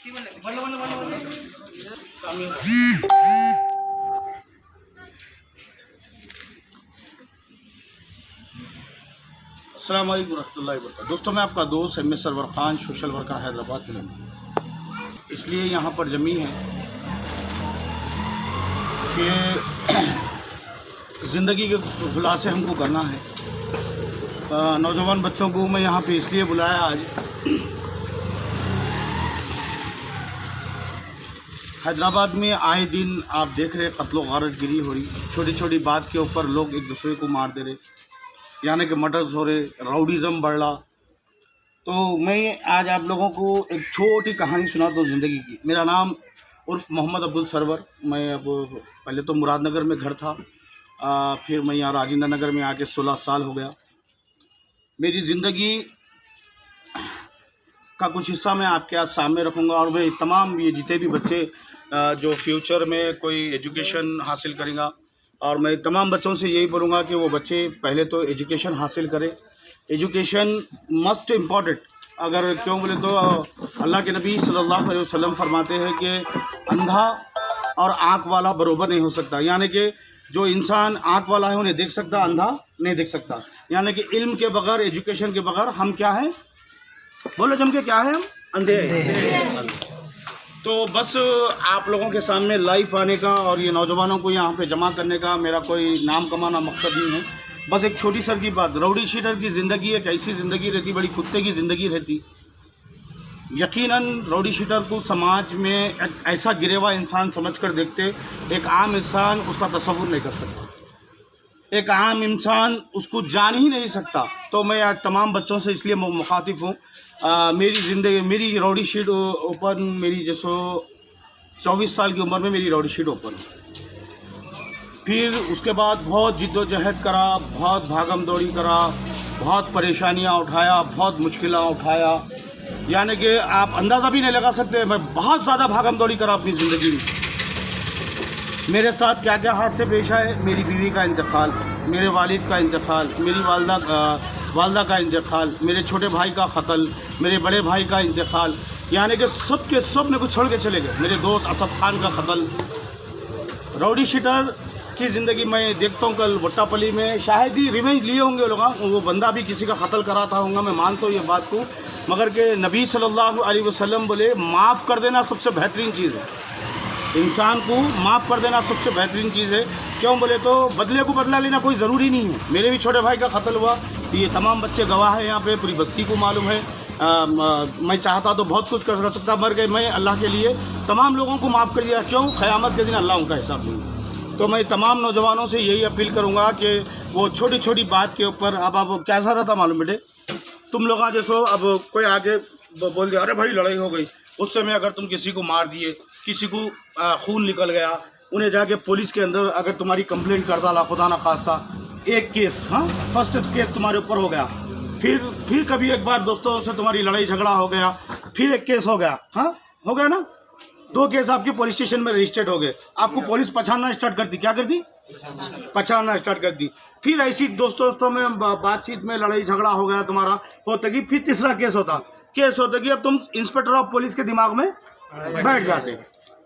अस्सलाम वालेकुम रहमतुल्लाहि व बरकातहू। दोस्तों, मैं आपका दोस्त M Sarwar Khan, social worker Hyderabad में। इसलिए यहाँ पर जमी है कि ज़िंदगी के खुलासे हमको करना है। नौजवान बच्चों को मैं यहाँ पे इसलिए बुलाया आज, हैदराबाद में आए दिन आप देख रहे कत्ल गारत गिरी हो रही, छोटी छोटी बात के ऊपर लोग एक दूसरे को मार दे रहे, यानी कि मर्डर्स हो रहे, राउडीज़म बढ़ रहा। तो मैं आज आप लोगों को एक छोटी कहानी सुनाता हूँ ज़िंदगी की। मेरा नाम उर्फ मोहम्मद अब्दुल सरवर। मैं अब पहले तो मुरादनगर में घर था, फिर मैं यहाँ राजेंद्र नगर में आके 16 साल हो गया। मेरी ज़िंदगी का कुछ हिस्सा मैं आपके आज सामने रखूँगा, और मैं तमाम ये जितने भी बच्चे जो फ्यूचर में कोई एजुकेशन हासिल करेंगे, और मैं तमाम बच्चों से यही बोलूँगा कि वो बच्चे पहले तो एजुकेशन हासिल करें। Education must important. अगर क्यों बोले तो अल्लाह के नबी सल्लल्लाहु अलैहि वसल्लम फरमाते हैं कि अंधा और आँख वाला बरोबर नहीं हो सकता, यानी कि जो इंसान आँख वाला है उन्हें देख सकता, अंधा नहीं देख सकता। यानी कि इल्म के बगैर, एजुकेशन के बगैर हम क्या हैं, बोलो जम के क्या है, हम अंधे हैं। तो बस आप लोगों के सामने लाइव आने का और ये नौजवानों को यहाँ पे जमा करने का मेरा कोई नाम कमाना मकसद नहीं है। बस एक छोटी सर की बात, राउडी शीटर की ज़िंदगी एक ऐसी ज़िंदगी रहती, बड़ी कुत्ते की ज़िंदगी रहती। यकीनन राउडी शीटर को समाज में एक ऐसा गिरे हुआ इंसान समझकर देखते, एक आम इंसान उसका तसव्वुर नहीं कर सकता, एक आम इंसान उसको जान ही नहीं सकता। तो मैं आज तमाम बच्चों से इसलिए मुखातिब हूँ। मेरी ज़िंदगी, मेरी राउडी शीट ओपन, मेरी जैसो 24 साल की उम्र में मेरी राउडी शीट ओपन। फिर उसके बाद बहुत जिद्दोजहद करा, बहुत भागम दौड़ी करा, बहुत परेशानियाँ उठाया, बहुत मुश्किलें उठाया, यानी कि आप अंदाज़ा भी नहीं लगा सकते। मैं बहुत ज़्यादा भागम दौड़ी करा अपनी ज़िंदगी में। मेरे साथ क्या क्या हादसे पेश आए, मेरी बीवी का इंतकाल, मेरे वालिद का इंतकाल, मेरी वालदा का इंतकाल, मेरे छोटे भाई का क़त्ल, मेरे बड़े भाई का इंतकाल, यानी कि सब के सब मेरे को छोड़ के चले गए। मेरे दोस्त असद खान का क़त्ल। राउडी शीटर की ज़िंदगी मैं देखता हूँ, कल वट्टापल्ली में शायद ही रिवेंज लिए होंगे लोग, वो बंदा भी किसी का क़त्ल कराता होगा, मैं मानता हूँ ये बात को, मगर के नबी सल्लल्लाहु अलैहि वसल्लम बोले माफ़ कर देना सबसे बेहतरीन चीज़ है। इंसान को माफ़ कर देना सबसे बेहतरीन चीज़ है। क्यों बोले तो बदले को बदला लेना कोई ज़रूरी नहीं है। मेरे भी छोटे भाई का क़त्ल हुआ, तो ये तमाम बच्चे गवाह है, यहाँ पे पूरी बस्ती को मालूम है। मैं चाहता तो बहुत कुछ कर सकता, मर गए। मैं अल्लाह के लिए तमाम लोगों को माफ़ कर दिया। क्यों? क़यामत के दिन अल्लाह उनका हिसाब लेंगे। तो मैं तमाम नौजवानों से यही अपील करूँगा कि वो छोटी छोटी बात के ऊपर, अब कैसा रहता मालूम बेटे, तुम लोग आज जैसो अब कोई आगे बोल दिया, अरे भाई लड़ाई हो गई, उस समय अगर तुम किसी को मार दिए, किसी को खून निकल गया, उन्हें जाके पुलिस के अंदर अगर तुम्हारी कंप्लेंट कर डाला, खुदा ना खास्ता एक केस, हाँ फर्स्ट केस तुम्हारे ऊपर हो गया, फिर कभी एक बार दोस्तों से तुम्हारी लड़ाई झगड़ा हो गया, फिर एक केस हो गया, हाँ हो गया ना, 2 केस आपके पुलिस स्टेशन में रजिस्टर्ड हो गए, आपको पुलिस पहचानना स्टार्ट कर दी। क्या कर दी? पहचानना स्टार्ट कर दी। फिर ऐसी दोस्तों में बातचीत में लड़ाई झगड़ा हो गया तुम्हारा, होता कि फिर तीसरा केस होता कि अब तुम इंस्पेक्टर ऑफ पुलिस के दिमाग में बैठ जाते।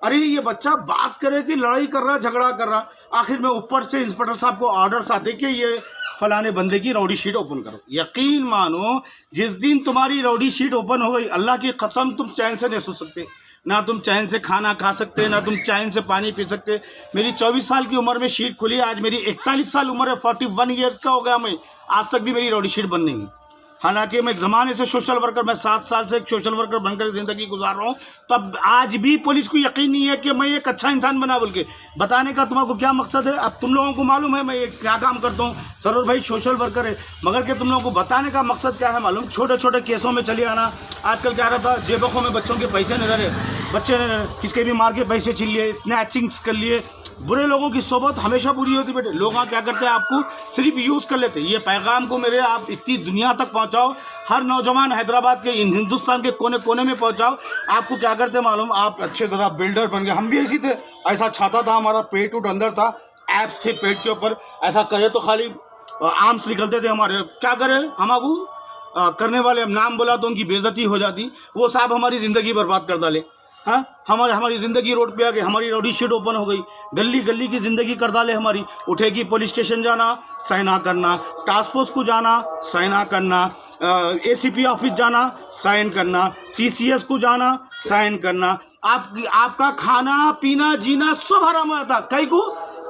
अरे ये बच्चा बात करे कि लड़ाई कर रहा, झगड़ा कर रहा, आखिर में ऊपर से इंस्पेक्टर साहब को ऑर्डर्स आते कि ये फलाने बंदे की राउडी शीट ओपन करो। यकीन मानो जिस दिन तुम्हारी राउडी शीट ओपन हो गई, अल्लाह की कसम तुम चैन से नहीं सो सकते, ना तुम चैन से खाना खा सकते, ना तुम चैन से पानी पी सकते। मेरी 24 साल की उम्र में शीट खुली, आज मेरी 41 साल उम्र है, 41 ईयर्स का हो गया मैं, आज तक भी मेरी राउडी शीट बंद नहीं है। हालांकि मैं ज़माने से सोशल वर्कर, मैं 7 साल से एक सोशल वर्कर बनकर ज़िंदगी गुजार रहा हूँ, तब आज भी पुलिस को यकीन नहीं है कि मैं एक अच्छा इंसान बना बोल के। बताने का तुम्हारा क्या मकसद है? अब तुम लोगों को मालूम है मैं क्या काम करता हूँ, सरोज भाई सोशल वर्कर है, मगर कि तुम लोगों को बताने का मकसद क्या है मालूम? छोटे छोटे केसों में चले आना। आजकल क्या रहता, जेबों में बच्चों के पैसे नहीं रहे, बच्चे ने किसके भी मार के पैसे छीन लिए, स्नैचिंग्स कर लिए। बुरे लोगों की सोबत हमेशा बुरी होती बेटे। लोग क्या करते हैं, आपको सिर्फ यूज़ कर लेते हैं। ये पैगाम को मेरे आप इतनी दुनिया तक पहुंचाओ, हर नौजवान हैदराबाद के, हिंदुस्तान के कोने कोने में पहुंचाओ। आपको क्या करते मालूम, आप अच्छे ज़रा बिल्डर बन गए। हम भी ऐसी थे, ऐसा छाता था हमारा, पेट उठ अंदर था, एप्स थे पेट के ऊपर, ऐसा करे तो खाली आर्म्स निकलते थे हमारे। क्या करें हम, आपको करने वाले, अब नाम बोला तो उनकी बेइज्जती हो जाती। वो साहब हमारी ज़िंदगी बर्बाद कर डाले। हाँ, हमारी ज़िंदगी रोड पे आ गई, हमारी रौडी शीट ओपन हो गई, गली गली की ज़िंदगी कर डाले हमारी। उठेगी पुलिस स्टेशन जाना, साइना करना, टास्क फोर्स को जाना, साइना करना, ACP ऑफिस जाना, साइन करना, CCS को जाना, साइन करना। आपका खाना पीना जीना सब हराम होता था। कई को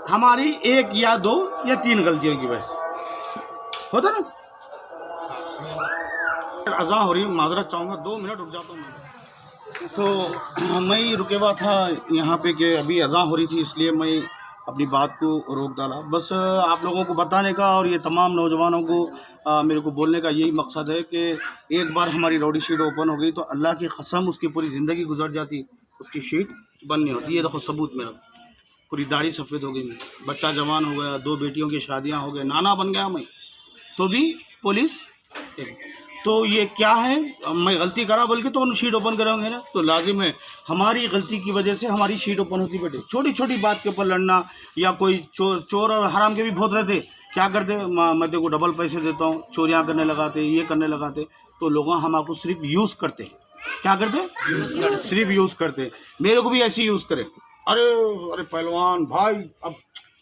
हमारी 1 या 2 या 3 गलतियों की वजह से होता ना। अज़ान हो रही है, माजरत चाहूँगा, 2 मिनट रुक जाता हूँ। तो मैं रुके हुआ था यहाँ पे कि अभी अज़ान हो रही थी, इसलिए मैं अपनी बात को रोक डाला। बस आप लोगों को बताने का और ये तमाम नौजवानों को मेरे को बोलने का यही मकसद है कि एक बार हमारी रौडी शीट ओपन हो गई तो अल्लाह की कसम उसकी पूरी ज़िंदगी गुजर जाती, उसकी शीट बंद नहीं होती। ये देखो सबूत मेरा, पूरी दाढ़ी सफ़ेद हो गई, बच्चा जवान हो गया, 2 बेटियों की शादियाँ हो गई, नाना बन गया मैं, तो भी पुलिस। तो ये क्या है, मैं गलती करा बोल के तो शीट ओपन करेंगे ना, तो लाजिम है हमारी गलती की वजह से हमारी शीट ओपन होती बेटे। छोटी छोटी बात के ऊपर लड़ना, या कोई चोर और हराम के भी बहुत रहते, क्या करते, मैं तेरे को डबल पैसे देता हूँ, चोरियाँ करने लगाते, ये करने लगाते। तो लोग हम आपको सिर्फ यूज़ करते, क्या करते, सिर्फ यूज़ करते। मेरे को भी ऐसे यूज़ करे। अरे अरे पहलवान भाई, अब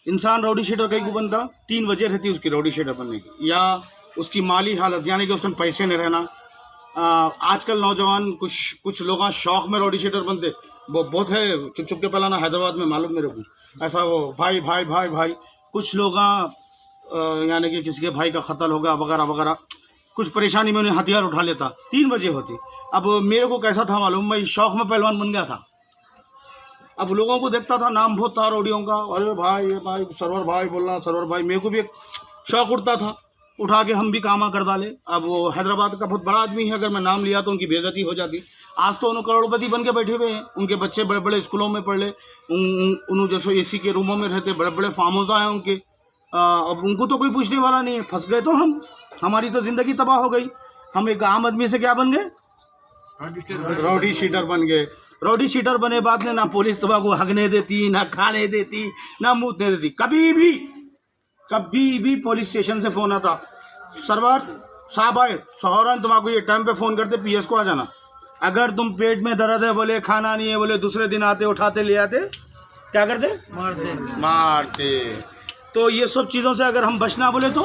इंसान रौडी शीटर कहीं को बनता, 3 वजह रहती उसकी रौडी शीटर बनने की, या उसकी माली हालत, यानी कि उसके पैसे नहीं रहना। आजकल नौजवान कुछ लोग शौक में रौडी शीटर बनते, वो बहुत है। चुप चुप के पहला ना हैदराबाद में मालूम मेरे को, ऐसा वो भाई भाई भाई भाई, कुछ लोग यानी कि किसी के भाई का कत्ल हो गया वगैरह वगैरह, कुछ परेशानी में उन्हें हथियार उठा लेता, 3 वजह होती। अब मेरे को कैसा था मालूम, मैं शौक में पहलवान बन गया था। अब लोगों को देखता था, नाम बहुत था रौडियों का, अरे भाई ये भाई सरवर भाई बोलना, सरवर भाई। मेरे को भी एक शौक उठता था, उठा के हम भी कामा कर डाले। अब वो हैदराबाद का बहुत बड़ा आदमी है, अगर मैं नाम लिया तो उनकी बेइज्जती हो जाती। आज तो उन्होंने करोड़पति बन के बैठे हुए हैं, उनके बच्चे बड़े बड़े स्कूलों में पढ़ ले, उन्होंने जैसे AC के रूमों में रहते, बड़े बड़े फार्म हाउस हैं उनके। अब उनको तो कोई पूछने वाला नहीं है, फंस गए तो हम, हमारी तो ज़िंदगी तबाह हो गई। हम एक आम आदमी से क्या बन गए, रौडी शीटर बन गए। रौडी शीटर बने बाद में ना पुलिस तबाह को हगने देती, ना खाने देती, ना मूतने देती। कभी भी पुलिस स्टेशन से फ़ोन आता, सरवर साहब आए सौरन, तुम्हारा ये टाइम पे फ़ोन करते, PS को आ जाना। अगर तुम पेट में दर्द है बोले, खाना नहीं है बोले, दूसरे दिन आते, उठाते ले आते, क्या करते, मारते। तो ये सब चीज़ों से अगर हम बचना बोले तो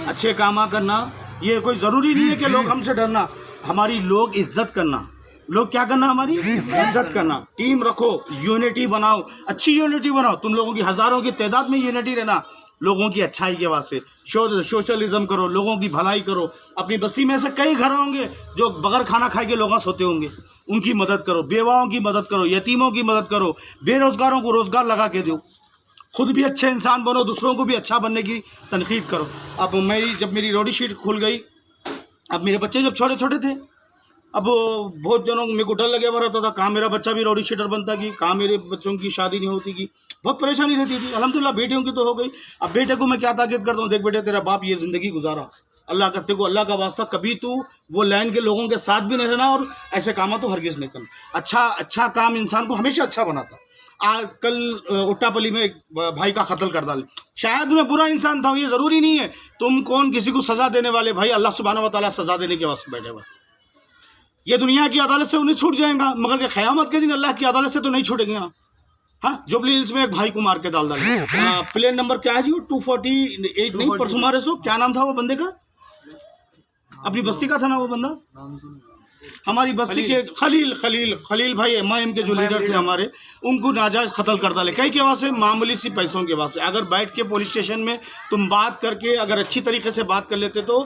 अच्छे कामा करना। ये कोई ज़रूरी नहीं है कि लोग हमसे डरना, हमारी लोग इज्जत करना। लोग क्या करना, हमारी इज्जत करना। टीम रखो, यूनिटी बनाओ, अच्छी यूनिटी बनाओ। तुम लोगों की हज़ारों की तादाद में यूनिटी रहना, लोगों की अच्छाई के वास्ते सोशलिज्म करो, लोगों की भलाई करो। अपनी बस्ती में ऐसे कई घर होंगे जो बगैर खाना खाए के लोग सोते होंगे, उनकी मदद करो, बेवाओं की मदद करो, यतीमों की मदद करो, बेरोज़गारों को रोज़गार लगा के दो। खुद भी अच्छे इंसान बनो, दूसरों को भी अच्छा बनने की तनकीद करो। अब जब मेरी रौडी शीट खुल गई, अब मेरे बच्चे जब छोटे छोटे थे, अब बहुत जनों मेरे को डर लगे हुआ रहता था, कहाँ मेरा बच्चा भी रौडी शीटर बनता कि कहाँ मेरे बच्चों की शादी नहीं होती की, बहुत परेशानी रहती थी। अल्हम्दुलिल्लाह बेटियों की तो हो गई। अब बेटे को मैं क्या ताकीद करता हूँ, देख बेटे तेरा बाप ये ज़िंदगी गुजारा, अल्लाह करते को अल्लाह का वास्ता कभी तू वो लाइन के लोगों के साथ भी नहीं रहना, और ऐसे काम तो हरगिज़ नहीं करना। अच्छा काम इंसान को हमेशा अच्छा बनाता। कल उट्टापली में एक भाई का कत्ल कर डाले, शायद मैं बुरा इंसान था, ये ज़रूरी नहीं है। तुम कौन किसी को सज़ा देने वाले, भाई अल्लाह सुब्हानहू व तआला सज़ा देने के वास्ते बैठे हुए। ये दुनिया की अदालत से उन्हें छूट जाएगा, मगर के क़यामत के दिन अल्लाह की अदालत से तो नहीं छूटेंगे। हाँ, जुबली हिल्स में एक भाई को मार के डाल डाले। प्लेन नंबर क्या है जी, 248 नहीं, परसों मारे सो, क्या नाम था वो बंदे का, अपनी बस्ती का था ना वो बंदा, हमारी बस्ती के खलील भाई MIM के जो लीडर थे हमारे, उनको नाजायज़ कत्ल कर डाले। कई के वास्ते, मामूली सी पैसों के वास्ते। अगर बैठ के पुलिस स्टेशन में तुम बात करके अगर अच्छी तरीके से बात कर लेते तो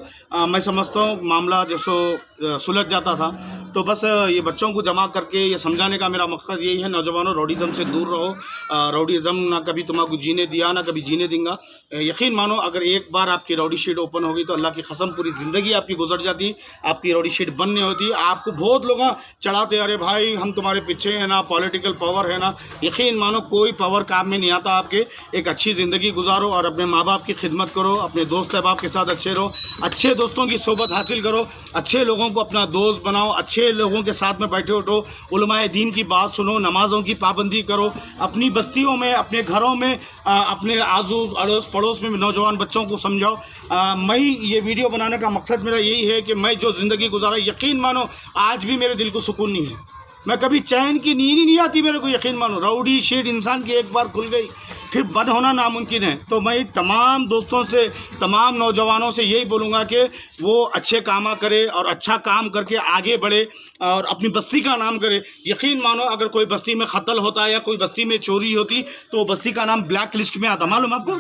मैं समझता हूँ मामला जैसो सुलझ जाता था। तो बस ये बच्चों को जमा करके ये समझाने का मेरा मकसद यही है, नौजवानों रौडीज़म से दूर रहो। रौडीज़म ना कभी तुम्हारा जीने दिया, ना कभी जीने देंगे। यकीन मानो, अगर एक बार आपकी रौडी शीट ओपन होगी तो अल्लाह की कसम पूरी ज़िंदगी आपकी गुजर जाती, आपकी रौडी शीट बंद नहीं होती। आपको बहुत लोग चढ़ाते, अरे भाई हम तुम्हारे पीछे हैं ना, पॉलिटिकल पावर है ना। यकीन मानो कोई पावर काम में नहीं आता आपके। एक अच्छी ज़िंदगी गुजारो और अपने माँ बाप की खिदमत करो, अपने दोस्त अहबाब के साथ अच्छे रहो, अच्छे दोस्तों की सोबत हासिल करो, अच्छे लोगों को अपना दोस्त बनाओ, अच्छे लोगों के साथ में बैठे उठो, उलमाए दीन की बात सुनो, नमाज़ों की पाबंदी करो। अपनी बस्तियों में, अपने घरों में, अपने आजू अड़ोस पड़ोस में नौजवान बच्चों को समझाओ। मैं ये वीडियो बनाने का मकसद मेरा यही है कि मैं जो ज़िंदगी गुजारा, यकीन मानो आज भी मेरे दिल को सुकून नहीं है। मैं कभी चैन की नींद ही नहीं आती मेरे को, यकीन मानो। राउडी शेड इंसान की एक बार खुल गई फिर बंद होना नामुमकिन है। तो मैं तमाम दोस्तों से, तमाम नौजवानों से यही बोलूँगा कि वो अच्छे काम करे और अच्छा काम करके आगे बढ़े और अपनी बस्ती का नाम करे। यकीन मानो अगर कोई बस्ती में कत्ल होता है या कोई बस्ती में चोरी होती तो बस्ती का नाम ब्लैक लिस्ट में आता। मालूम आपको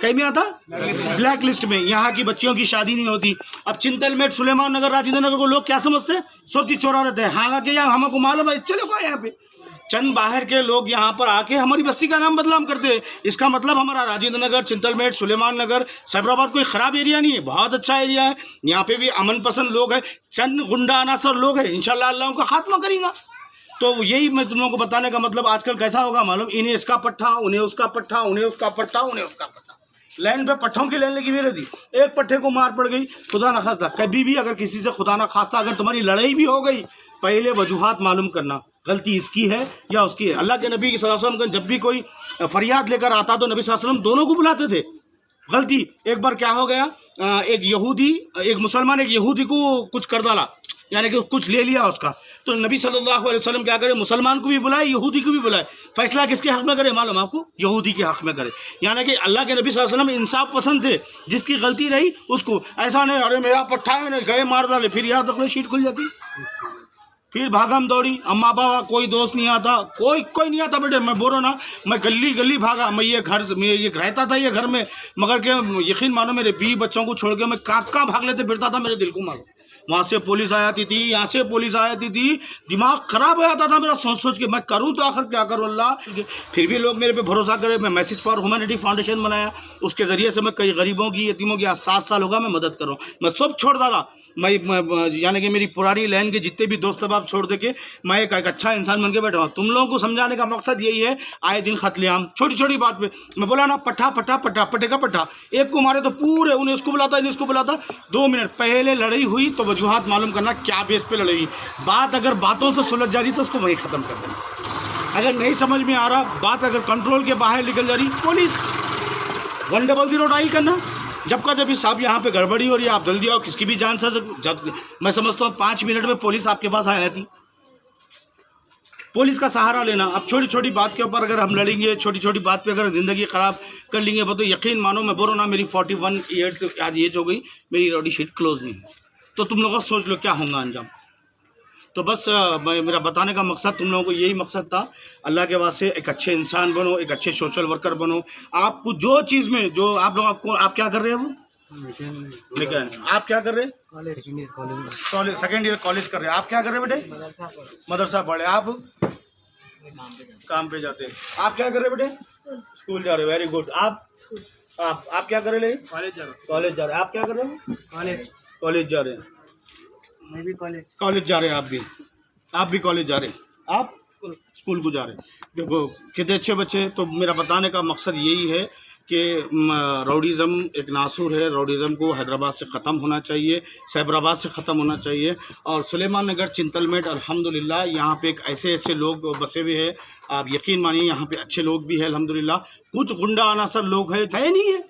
कहीं में आता? ब्लैक लिस्ट में। यहाँ की बच्चियों की शादी नहीं होती। अब चिंतलमेट, सुलेमान नगर, राजेंद्र नगर को लोग क्या समझते? सोती चोरा रहते हैं। हालांकि यहाँ हमको मालूम है, चलो को यहाँ पे चंद बाहर के लोग यहाँ पर आके हमारी बस्ती का नाम बदनाम करते हैं। इसका मतलब हमारा राजेंद्र नगर, चिंतलमेट, सुलेमान नगर, साइबराबाद कोई ख़राब एरिया नहीं है, बहुत अच्छा एरिया है। यहाँ पे भी अमन पसंद लोग हैं, चंद गुंडा अनासर लोग हैं, इंशाल्लाह अल्लाह उनका खात्मा करेगा। तो यही मैं तुम लोगों को बताने का मतलब, आजकल कैसा होगा मालूम, इन्हें इसका पट्टा, उन्हें उसका पट्टा, उन्हें उसका पट्टा, उन्हें उसका पट्टा, लाइन पे पट्टों की लाइन लगी हुई रहती। एक पट्टे को मार पड़ गई, खुदा न खास्ता, कभी भी अगर किसी से खुदा न खास्ता अगर तुम्हारी लड़ाई भी हो गई, पहले वजूहात मालूम करना, गलती इसकी है या उसकी है। अल्लाह के नबी सल्लल्लाहु अलैहि वसल्लम जब भी कोई फरियाद लेकर आता तो नबी सल्लल्लाहु अलैहि वसल्लम दोनों को बुलाते थे। गलती एक बार क्या हो गया, एक यहूदी, एक मुसलमान एक यहूदी को कुछ कर डाला, यानी कि कुछ ले लिया उसका। तो नबी सल्लल्लाहु अलैहि वसल्लम क्या करे, मुसलमान को भी बुलाए, यहूदी को भी बुलाए। फैसला किसके हक़ में करे मालूम आपको? यहूदी के हक़ में करे। यानी कि अल्लाह के नबी सल्लल्लाहु अलैहि वसल्लम इंसाफ पसंद थे, जिसकी गलती रही उसको, ऐसा नहीं अरे मेरा पट्टा है गए मार डाले, फिर याद रखो शीट खुल जाती, फिर भागम दौड़ी। अम्मा बाबा कोई दोस्त नहीं आता, कोई नहीं आता बेटे। मैं बोल रहा ना, मैं गली गली भागा। मैं ये घर में ये रहता था ये घर में, मगर के यकीन मानो मेरे 20 बच्चों को छोड़ के मैं कहाँ भाग लेते फिरता था, मेरे दिल को मारो। वहाँ से पुलिस आ जाती थी, यहाँ से पुलिस आ जाती थी, दिमाग ख़राब हो जाता था मेरा सोच सोच के, मैं करूँ तो आखिर क्या करूँ अल्लाह। फिर भी लोग मेरे पे भरोसा करे। मैं मैसेज फॉर ह्यूमैनिटी फाउंडेशन बनाया, उसके ज़रिए से मैं कई गरीबों की, यतीमों की, 7 साल होगा मैं मदद कर रहा हूँ। मैं सब छोड़ डाला, मैं यानी कि मेरी पुरानी लाइन के जितने भी दोस्त अब छोड़ दे के मैं एक अच्छा इंसान बन के बैठा हूँ। तुम लोगों को समझाने का मकसद यही है, आए दिन कत्लेआम छोटी छोटी बात पे। मैं बोला ना पट्टा पट्टा पट्टा, पट्टे का पट्टा, एक को मारे तो पूरे, उन्हें उसको बुलाता, इन्हें उसको बुलाता। 2 मिनट पहले लड़ाई हुई तो वजूहात मालूम करना क्या बेस पे लड़ाई हुई। बात अगर बातों से सुलझ जा रही तो उसको वहीं ख़त्म कर देना। अगर नहीं समझ में आ रहा, बात अगर कंट्रोल के बाहर निकल जा रही, पुलिस 100 डायल करना। जब का जब साहब यहाँ पे गड़बड़ी हो रही है, आप जल्दी आओ, किसकी भी जान जब मैं समझता हूँ 5 मिनट में पुलिस आपके पास आ जाती। पुलिस का सहारा लेना। अब छोटी छोटी बात के ऊपर अगर हम लड़ेंगे, छोटी छोटी बात पे अगर ज़िंदगी ख़राब कर लेंगे, वो तो यकीन मानो मैं बोल रहा ना, मेरी 41 ईयर्स आज एज हो गई, मेरी रॉडी शीट क्लोज नहीं है। तो तुम लोग सोच लो क्या होगा अंजाम। तो बस मेरा बताने का मकसद तुम लोगों को यही मकसद था, अल्लाह के वास्ते एक अच्छे इंसान बनो, एक अच्छे सोशल वर्कर बनो। आपको जो चीज़ में जो आप लोग आप क्या कर रहे हैं, वो लेकिन आप क्या कर रहे हैं? कॉलेज सेकेंड ईयर कॉलेज कर रहे हैं। आप क्या कर रहे हैं बेटे? मदरसा पढ़े। आप काम पे जाते हैं। आप क्या कर रहे हैं बेटे? स्कूल जा रहे हैं। Very good. आप क्या कर रहे हैं? कॉलेज जा रहे हैं। आप क्या कर रहे हैं? कॉलेज जा रहे हैं। मैं भी कॉलेज जा रहे हैं। आप भी कॉलेज जा रहे हैं। आप स्कूल को जा रहे हैं। देखो कितने अच्छे बच्चे। तो मेरा बताने का मकसद यही है कि राउडीज़म एक नासूर है। राउडीज़म को हैदराबाद से ख़त्म होना चाहिए, साइबराबाद से ख़त्म होना चाहिए। और सुलेमान नगर, चिंतलमेट, अल्हम्दुलिल्लाह यहाँ पे एक ऐसे लोग बसे हुए हैं, आप यकीन मानिए यहाँ पे अच्छे लोग भी हैं अल्हम्दुलिल्लाह। कुछ गुंडा अनासर लोग है नहीं है।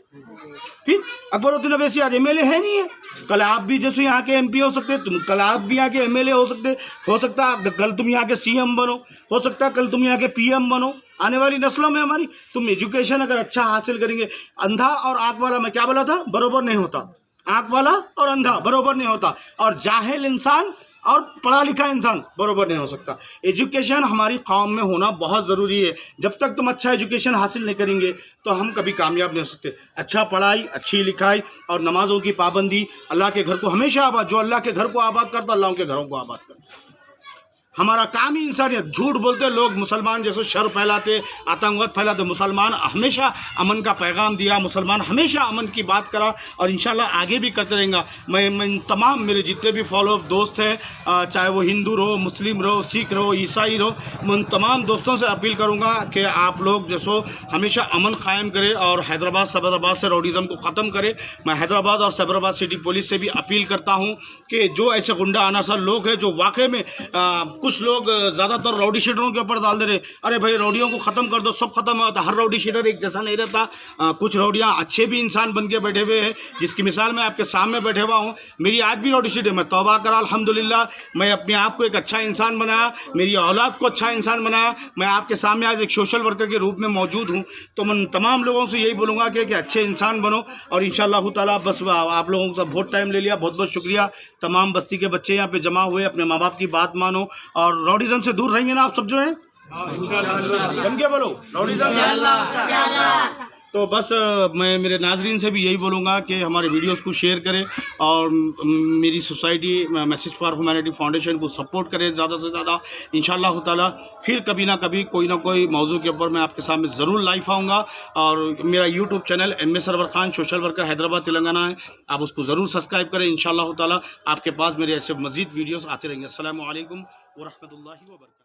फिर अकबरुद्दीन अवैसी आज MLA है नहीं है। कल आप भी जैसे यहाँ के MP हो सकते, तुम कल आप भी यहाँ के MLA हो सकता कल तुम यहाँ के CM बनो, हो सकता कल तुम यहाँ के PM बनो। आने वाली नस्लों में हमारी तुम एजुकेशन अगर अच्छा हासिल करेंगे। अंधा और आँख वाला, मैं क्या बोला था, बरोबर नहीं होता। आँख वाला और अंधा बरोबर नहीं होता, और जाहिल इंसान और पढ़ा लिखा इंसान बरोबर नहीं हो सकता। एजुकेशन हमारी कौम में होना बहुत ज़रूरी है। जब तक तुम अच्छा एजुकेशन हासिल नहीं करेंगे तो हम कभी कामयाब नहीं हो सकते। अच्छा पढ़ाई, अच्छी लिखाई और नमाज़ों की पाबंदी अल्लाह के घर को हमेशा आबाद, जो अल्लाह के घर को आबाद करता अल्लाह उनके घरों को आबाद करता। हमारा काम ही इंसानियत। झूठ बोलते लोग, मुसलमान जैसे शर फैलाते, आतंकवाद फैलाते। मुसलमान हमेशा अमन का पैगाम दिया, मुसलमान हमेशा अमन की बात करा और इंशाल्लाह आगे भी करते रहेंगे। मैं तमाम मेरे जितने भी फॉलो दोस्त हैं, चाहे वो हिंदू रहो, मुस्लिम रहो, सिख रहो, ईसाई रहो, मैं उन तमाम दोस्तों से अपील करूँगा कि आप लोग जैसो हमेशा अमन कायम करें और हैदराबाद साइबराबाद से राउडीज़म को ख़त्म करें। मैं हैदराबाद और साइबराबाद सिटी पुलिस से भी अपील करता हूँ कि जो ऐसे गुंडा अनासर लोग हैं जो वाकई में कुछ लोग ज़्यादातर राउडी शीटरों के ऊपर डाल दे रहे, अरे भाई राउडियों को ख़त्म कर दो, सब खत्म होता। हर राउडी शीटर एक जैसा नहीं रहता। कुछ राउडियाँ अच्छे भी इंसान बन के बैठे हुए हैं, जिसकी मिसाल मैं आपके सामने बैठे हुआ हूँ। मेरी आज भी राउडी शीट है, मैं तौबा करा अल्हम्दुलिल्लाह, मैं अपने आप को एक अच्छा इंसान बनाया, मेरी औलाद को अच्छा इंसान बनाया। मैं आपके सामने आज एक सोशल वर्कर के रूप में मौजूद हूँ। तो मैं तमाम लोगों से यही बोलूँगा कि अच्छे इंसान बनो, और इंशाअल्लाह ताला बस आप लोगों का बहुत टाइम ले लिया, बहुत बहुत शुक्रिया। तमाम बस्ती के बच्चे यहाँ पे जमा हुए, अपने माँ बाप की बात मानो और राउडीज़म से दूर रहेंगे ना आप सब जो है, जम के बोलो राउडीज़म से। तो बस मैं मेरे नाजरीन से भी यही बोलूँगा कि हमारे वीडियोस को शेयर करें और मेरी society message for humanity foundation को सपोर्ट करें ज़्यादा से ज़्यादा। इंशाअल्लाह ताला फिर कभी ना कभी कोई ना कोई मौजू के ऊपर मैं आपके सामने ज़रूर लाइव आऊँगा। और मेरा YouTube channel MA Sarwar Khan social worker Hyderabad Telangana है, आप उसको ज़रूर सब्सक्राइब करें। इंशाअल्लाह ताला आपके पास मेरे ऐसे मज़ीद वीडियोज़ आते रहेंगे। अस्सलामु अलैकुम व रहमतुल्लाहि व बरकातहू।